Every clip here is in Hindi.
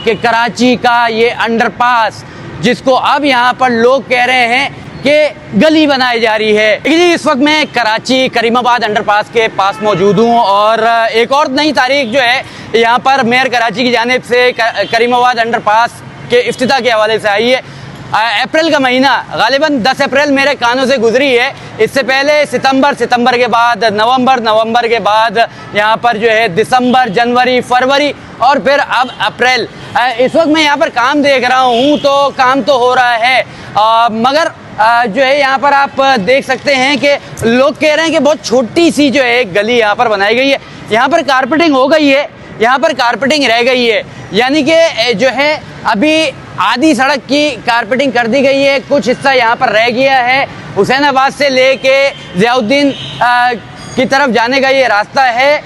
कि कराची का ये अंडरपास, जिसको अब यहाँ पर लोग कह रहे हैं कि गली बनाई जा रही है। जी, इस वक्त मैं कराची करीमाबाद अंडरपास के पास मौजूद हूँ और एक और नई तारीख जो है यहाँ पर मेयर कराची की जानिब से करीमाबाद अंडरपास के इफ्तिताह के हवाले से आई है। अप्रैल का महीना गालिबन 10 अप्रैल मेरे कानों से गुजरी है। इससे पहले सितंबर के बाद नवंबर के बाद यहाँ पर जो है दिसंबर, जनवरी, फरवरी और फिर अब अप्रैल। इस वक्त मैं यहाँ पर काम देख रहा हूँ तो काम तो हो रहा है, मगर जो है यहाँ पर आप देख सकते हैं कि लोग कह रहे हैं कि बहुत छोटी सी जो है गली यहाँ पर बनाई गई है। यहाँ पर कारपेटिंग हो गई है, यहाँ पर कारपेटिंग रह गई है, यानी कि जो है अभी आधी सड़क की कारपेटिंग कर दी गई है, कुछ हिस्सा यहाँ पर रह गया है। हुसैनाबाद से लेके ज़ियाउद्दीन की तरफ जाने का ये रास्ता है।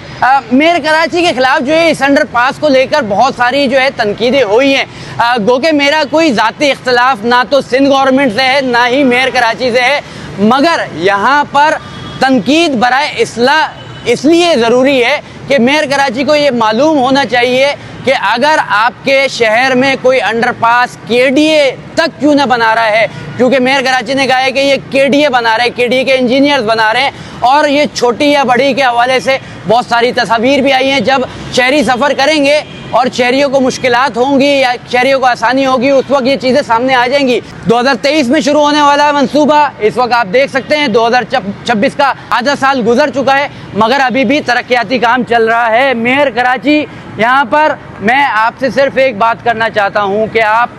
मेयर कराची के खिलाफ जो है इस अंडरपास को लेकर बहुत सारी जो है तनकीदें हुई हैं। गो के मेरा कोई ज़ाती इख्तलाफ ना तो सिंध गवर्नमेंट से है ना ही मेयर कराची से है, मगर यहाँ पर तनकीद बराए इस्लाह इसलिए ज़रूरी है कि मेयर कराची को ये मालूम होना चाहिए कि अगर आपके शहर में कोई अंडरपास केडीए तक क्यों ना बना रहा है, क्योंकि मेयर कराची ने कहा है कि ये केडीए बना रहे हैं, केडीए के इंजीनियर्स बना रहे हैं और ये छोटी या बड़ी के हवाले से बहुत सारी तस्वीर भी आई हैं। जब शहरी सफ़र करेंगे और शहरियों को मुश्किलात होंगी या शहरियों को आसानी होगी, उस वक्त ये चीज़ें सामने आ जाएंगी। 2023 में शुरू होने वाला मंसूबा इस वक्त आप देख सकते हैं 2026 का आधा साल गुजर चुका है, मगर अभी भी तरक्याती काम चल रहा है। मेयर कराची यहाँ पर मैं आपसे सिर्फ एक बात करना चाहता हूँ कि आप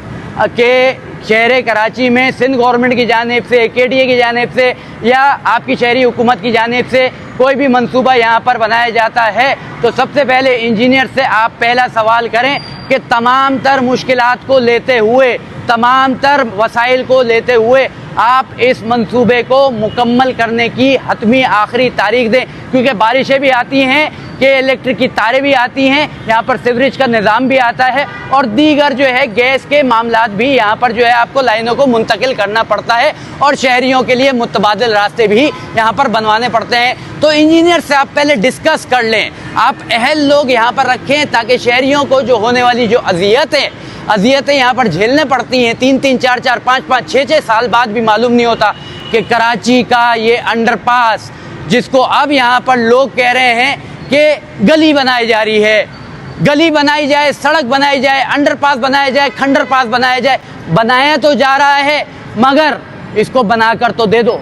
के शहर कराची में सिंध गवर्नमेंट की जानिब से, केडीए की जानिब से या आपकी शहरी हुकूमत की जानिब से कोई भी मंसूबा यहाँ पर बनाया जाता है तो सबसे पहले इंजीनियर से आप पहला सवाल करें कि तमाम तर मुश्किलात को लेते हुए, तमाम तर वसाइल को लेते हुए आप इस मंसूबे को मुकम्मल करने की हतमी आखिरी तारीख दें, क्योंकि बारिशें भी आती हैं कि इलेक्ट्रिक की तारें भी आती हैं, यहाँ पर सीवरेज का निज़ाम भी आता है और दीगर जो है गैस के मामलात भी यहाँ पर जो है आपको लाइनों को मुंतकिल करना पड़ता है और शहरियों के लिए मुतबादिल रास्ते भी यहाँ पर बनवाने पड़ते हैं। तो इंजीनियर से आप पहले डिस्कस कर लें, आप अहल लोग यहाँ पर रखें ताकि शहरियों को जो होने वाली जो अज़ियतें यहाँ पर झेलने पड़ती हैं 3-3, 4-4, 5-5, 6-6 साल बाद भी मालूम नहीं होता कि कराची का ये अंडरपास, जिसको अब यहाँ पर लोग कह रहे हैं कि गली बनाई जा रही है, गली बनाई जाए, सड़क बनाई जाए, अंडरपास बनाया जाए, खंडरपास बनाया जाए, बनाया तो जा रहा है मगर इसको बनाकर तो दे दो।